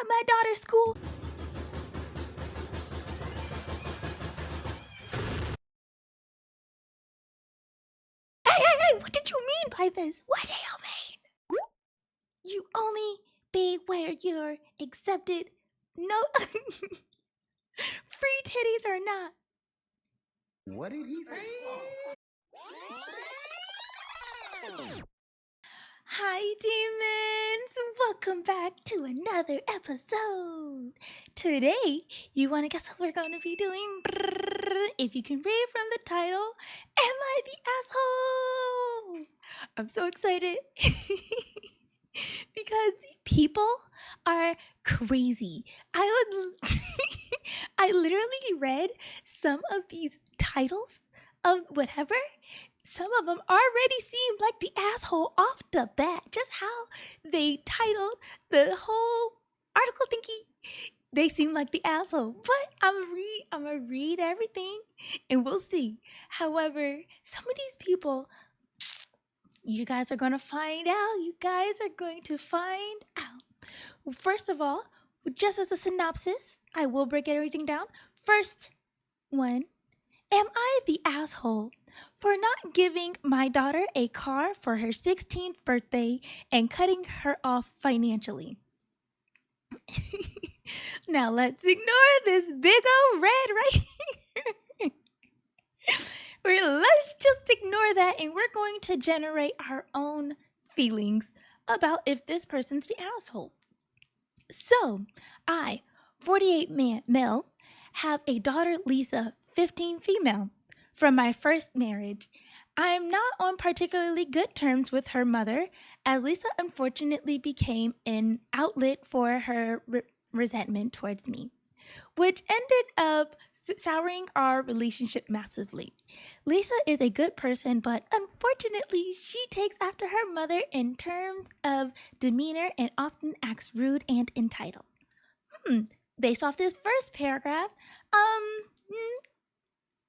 at my daughter's school. Hey, what did you mean by this? What do you mean? You only pay where you're accepted. No, free titties or not. What did he say? Hi, demons! Welcome back to another episode. Today, you want to guess what we're going to be doing? If you can read from the title, Am I the Asshole? I'm so excited because people are crazy. I literally read some of these titles of whatever. Some of them already seem like the asshole off the bat. Just how they titled the whole article thinking they seem like the asshole. But I'm gonna read everything and we'll see. However, some of these people, you guys are gonna find out. You guys are going to find out. First of all, just as a synopsis, I will break everything down. First one, am I the asshole for not giving my daughter a car for her 16th birthday and cutting her off financially? Now let's ignore this big old red right here. Let's just ignore that and we're going to generate our own feelings about if this person's the asshole. So, I, 48 male, have a daughter, Lisa, 15 female, from my first marriage. I am not on particularly good terms with her mother, as Lisa unfortunately became an outlet for her resentment towards me, which ended up souring our relationship massively. Lisa is a good person, but unfortunately, she takes after her mother in terms of demeanor and often acts rude and entitled. Based off this first paragraph,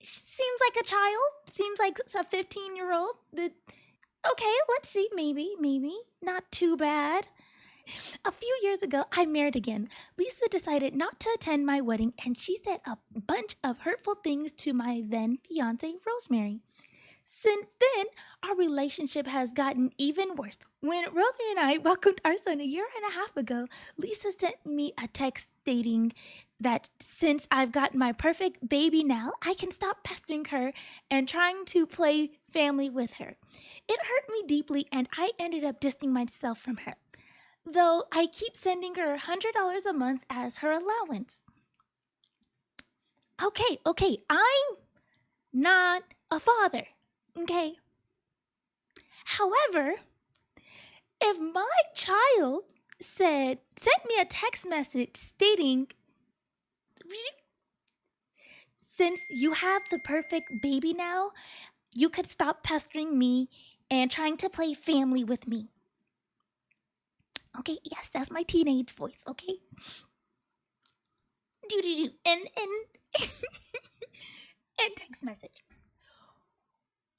seems like a child. Seems like a 15-year-old. Okay, let's see. Maybe. Not too bad. A few years ago, I married again. Lisa decided not to attend my wedding, and she said a bunch of hurtful things to my then fiance, Rosemary. Since then, our relationship has gotten even worse. When Rosemary and I welcomed our son a year and a half ago, Lisa sent me a text stating that since I've got my perfect baby now, I can stop pestering her and trying to play family with her. It hurt me deeply, and I ended up distancing myself from her, though I keep sending her $100 a month as her allowance. Okay, I'm not a father. Okay. However, if my child sent me a text message stating, since you have the perfect baby now, you could stop pestering me and trying to play family with me. Okay, yes, that's my teenage voice, okay? Do. And and text message.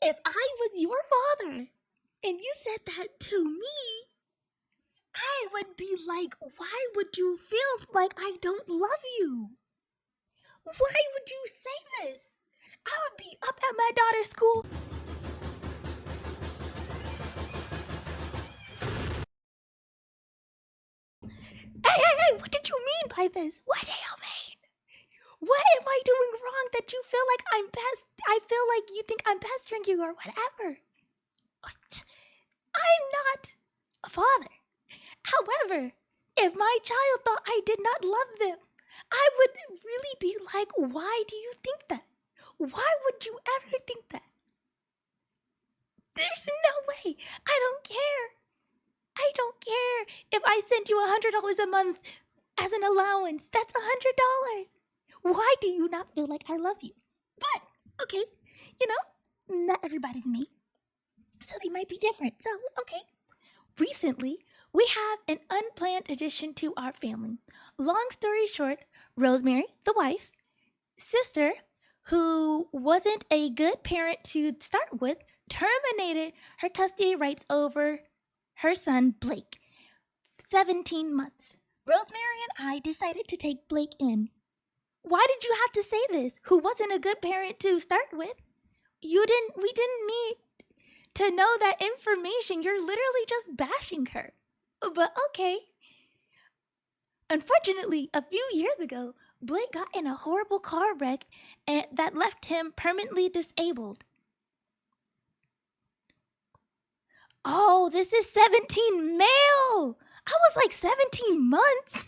If I was your father and you said that to me, I would be like, why would you feel like I don't love you? Why would you say this? I would be up at my daughter's school. Hey, what did you mean by this? What do you mean? What am I doing wrong that you feel like I feel like you think I'm pestering you or whatever? What? I'm not a father. However, if my child thought I did not love them, I would really be like, why do you think that? Why would you ever think that? There's no way. I don't care. I don't care if I send you $100 a month as an allowance. That's $100. Why do you not feel like I love you? But, okay, not everybody's me. So they might be different. So, okay. Recently, we have an unplanned addition to our family. Long story short, Rosemary, the wife, sister, who wasn't a good parent to start with, terminated her custody rights over her son, Blake. 17 months. Rosemary and I decided to take Blake in. Why did you have to say this? Who wasn't a good parent to start with? We didn't need to know that information. You're literally just bashing her. But okay. Unfortunately, a few years ago, Blake got in a horrible car wreck that left him permanently disabled. Oh, this is 17 male. I was like 17 months.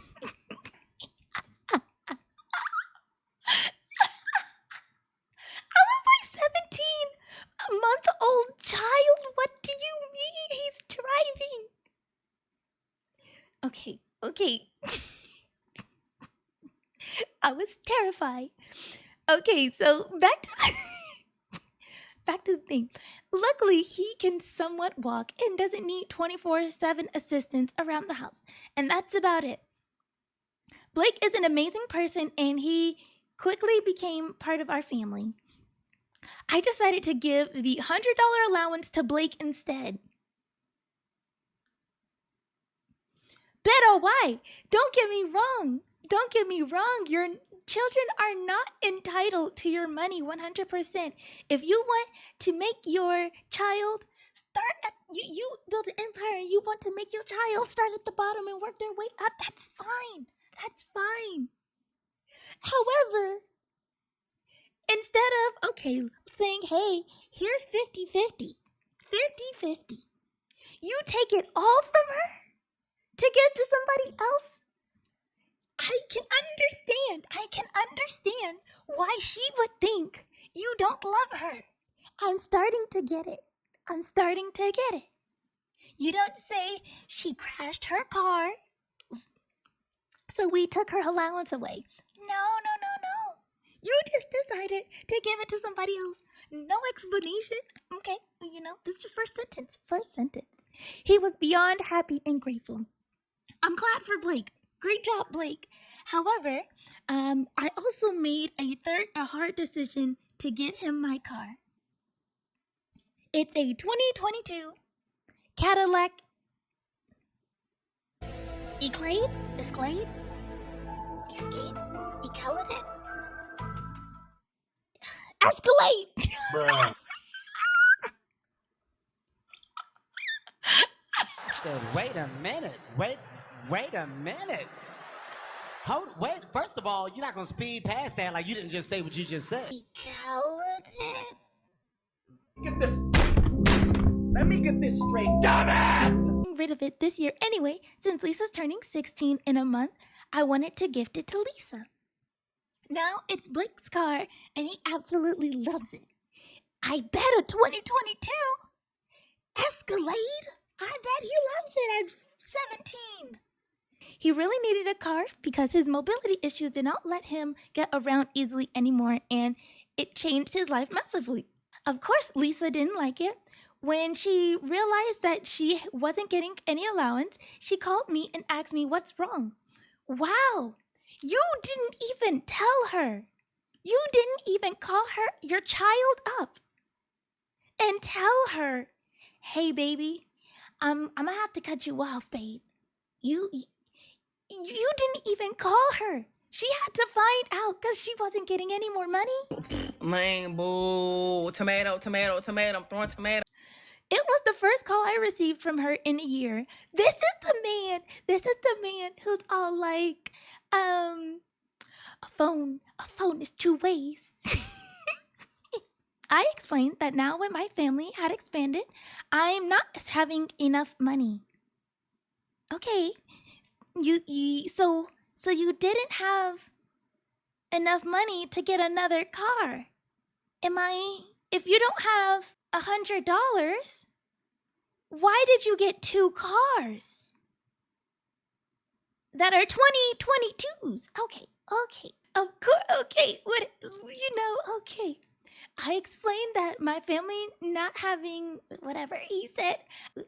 I was like 17-month-old child. What do you mean he's driving? Okay. I was terrified. Okay, so back to the thing. Luckily, he can somewhat walk and doesn't need 24/7 assistance around the house. And that's about it. Blake is an amazing person and he quickly became part of our family. I decided to give the $100 allowance to Blake instead. Pero why? Don't get me wrong. Your children are not entitled to your money 100%. If you want to make your child start at, you build an empire and you want to make your child start at the bottom and work their way up, that's fine. However, instead of, saying, hey, here's 50-50, you take it all from her to give to somebody else. I can understand why she would think you don't love her. I'm starting to get it. You don't say she crashed her car, so we took her allowance away. No. You just decided to give it to somebody else. No explanation. Okay, this is your first sentence. He was beyond happy and grateful. I'm glad for Blake. Great job, Blake. However, I also made a hard decision to give him my car. It's a 2022 Cadillac Escalade? Escalade! Bruh. Said, wait a minute. Wait, first of all, you're not gonna speed past that like you didn't just say what you just said. Let me get this straight. Dumbass! Rid of it this year anyway. Since Lisa's turning 16 in a month, I wanted to gift it to Lisa. Now it's Blake's car and he absolutely loves it. I bet a 2022 Escalade. I bet he loves it at 17. He really needed a car because his mobility issues did not let him get around easily anymore, and it changed his life massively. Of course, Lisa didn't like it. When she realized that she wasn't getting any allowance, she called me and asked me what's wrong. Wow, you didn't even tell her. You didn't even call your child up and tell her, hey, baby, I'm gonna have to cut you off, babe. You didn't even call her. She had to find out because she wasn't getting any more money. Man, boo. Tomato. I'm throwing tomato. It was the first call I received from her in a year. This is the man who's all like, a phone is two ways. I explained that now when my family had expanded, I'm not having enough money. Okay, so you didn't have enough money to get another car. If you don't have $100, why did you get two cars that are 2022s? Okay. Of course, okay. Okay. I explained that my family not having whatever he said,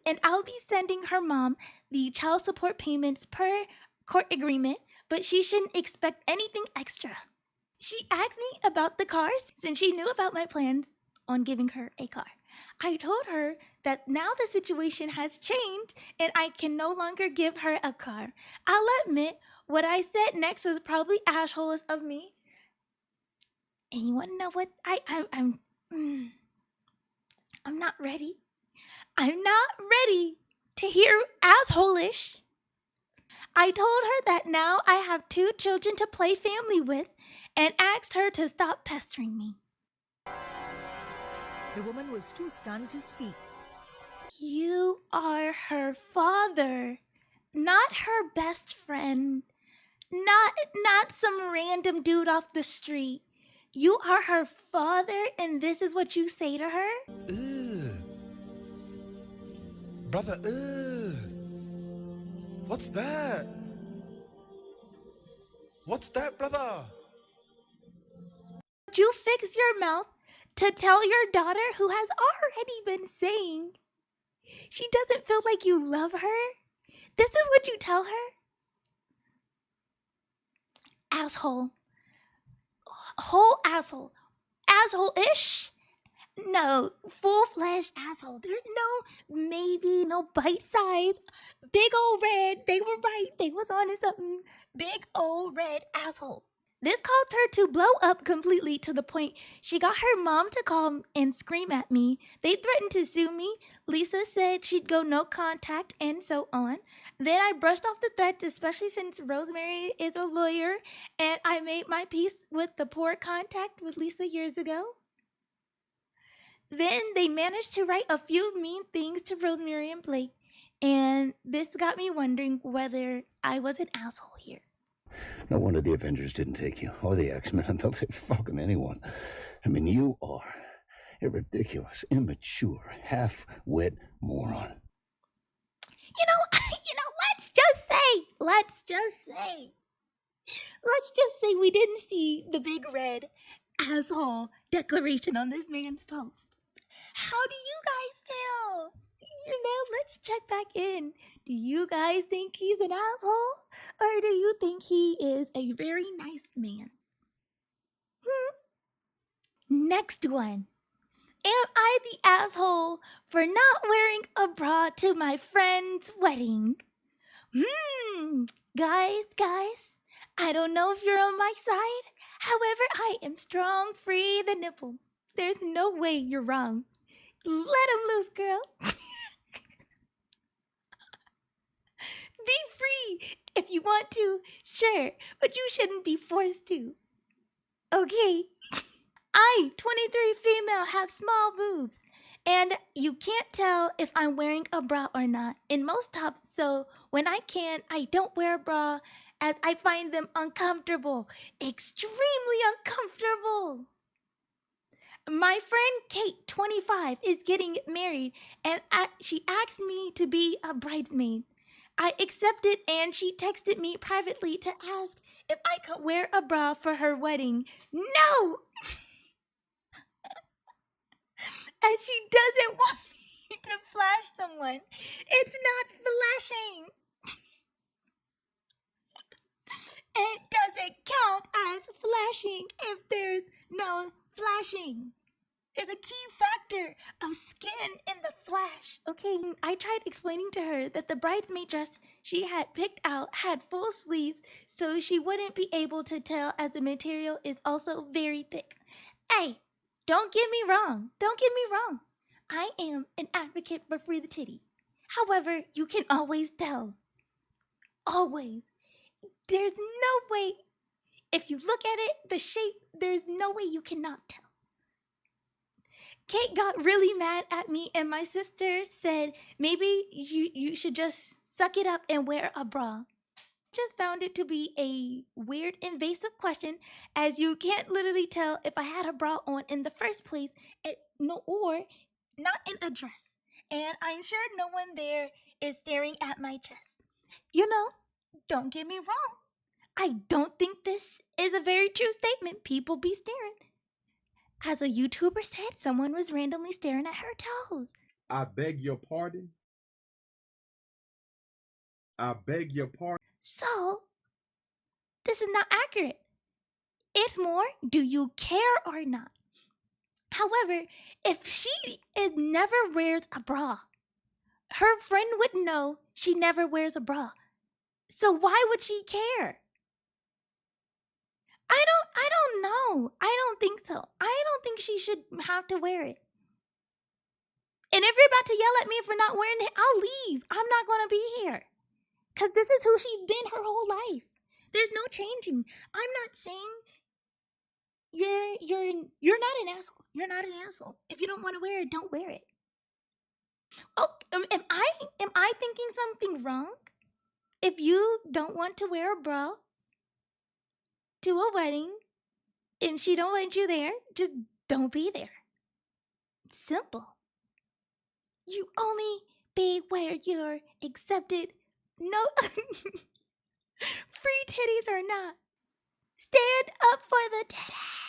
and I'll be sending her mom the child support payments per court agreement, but she shouldn't expect anything extra. She asked me about the cars since she knew about my plans on giving her a car. I told her that now the situation has changed and I can no longer give her a car. I'll admit, what I said next was probably assholes of me. And you want to know what? I'm not ready. I'm not ready to hear asshole-ish. I told her that now I have 2 children to play family with and asked her to stop pestering me. The woman was too stunned to speak. You are her father, not her best friend, not some random dude off the street. You are her father, and this is what you say to her? Ugh. Brother, ugh. What's that? What's that, brother? Would you fix your mouth to tell your daughter, who has already been saying she doesn't feel like you love her? This is what you tell her? Asshole. Whole asshole. Asshole-ish? No, full-fledged asshole. There's no maybe, no bite size. Big old red. They were right. They was on to something. Big old red asshole. This caused her to blow up completely to the point she got her mom to call and scream at me. They threatened to sue me. Lisa said she'd go no contact and so on. Then I brushed off the threats, especially since Rosemary is a lawyer and I made my peace with the poor contact with Lisa years ago. Then they managed to write a few mean things to Rosemary and Blake, and this got me wondering whether I was an asshole here. No wonder the Avengers didn't take you, or the X-Men. They'll take fucking anyone. I mean, you are a ridiculous, immature, half-wit moron. Let's just say we didn't see the big red asshole declaration on this man's post. How do you guys feel? Let's check back in. Do you guys think he's an asshole? Or do you think he is a very nice man? Next one. Am I the asshole for not wearing a bra to my friend's wedding? Guys, I don't know if you're on my side. However, I am strong, free the nipple. There's no way you're wrong. Let him loose, girl. Be free if you want to, sure, but you shouldn't be forced to. Okay. I, 23 female, have small boobs, and you can't tell if I'm wearing a bra or not in most tops, so when I can, I don't wear a bra as I find them uncomfortable, extremely uncomfortable. My friend Kate, 25, is getting married, and she asked me to be a bridesmaid. I accepted, and she texted me privately to ask if I could wear a bra for her wedding. No! And she doesn't want me to flash someone. It's not flashing. It doesn't count as flashing if there's no flashing. There's a key factor of skin in the flash. Okay, I tried explaining to her that the bridesmaid dress she had picked out had full sleeves, so she wouldn't be able to tell as the material is also very thick. Hey, don't get me wrong. I am an advocate for free the titty. However, you can always tell. Always. There's no way. If you look at it, the shape, there's no way you cannot tell. Kate got really mad at me, and my sister said maybe you should just suck it up and wear a bra. Just found it to be a weird, invasive question, as you can't literally tell if I had a bra on in the first place, or not in a dress. And I'm sure no one there is staring at my chest. Don't get me wrong. I don't think this is a very true statement. People be staring. As a YouTuber said, someone was randomly staring at her toes. I beg your pardon? I beg your pardon? So, this is not accurate. It's more, do you care or not? However, if she never wears a bra, her friend would know she never wears a bra. So why would she care? I don't know. I don't think so. I don't think she should have to wear it. And if you're about to yell at me for not wearing it, I'll leave. I'm not going to be here. Because this is who she's been her whole life. There's no changing. I'm not saying you're not an asshole. You're not an asshole. If you don't want to wear it, don't wear it. Oh, am I thinking something wrong? If you don't want to wear a bra to a wedding and she don't want you there, just don't be there. Simple. You only be where you're accepted. No free titties or not. Stand up for the titties.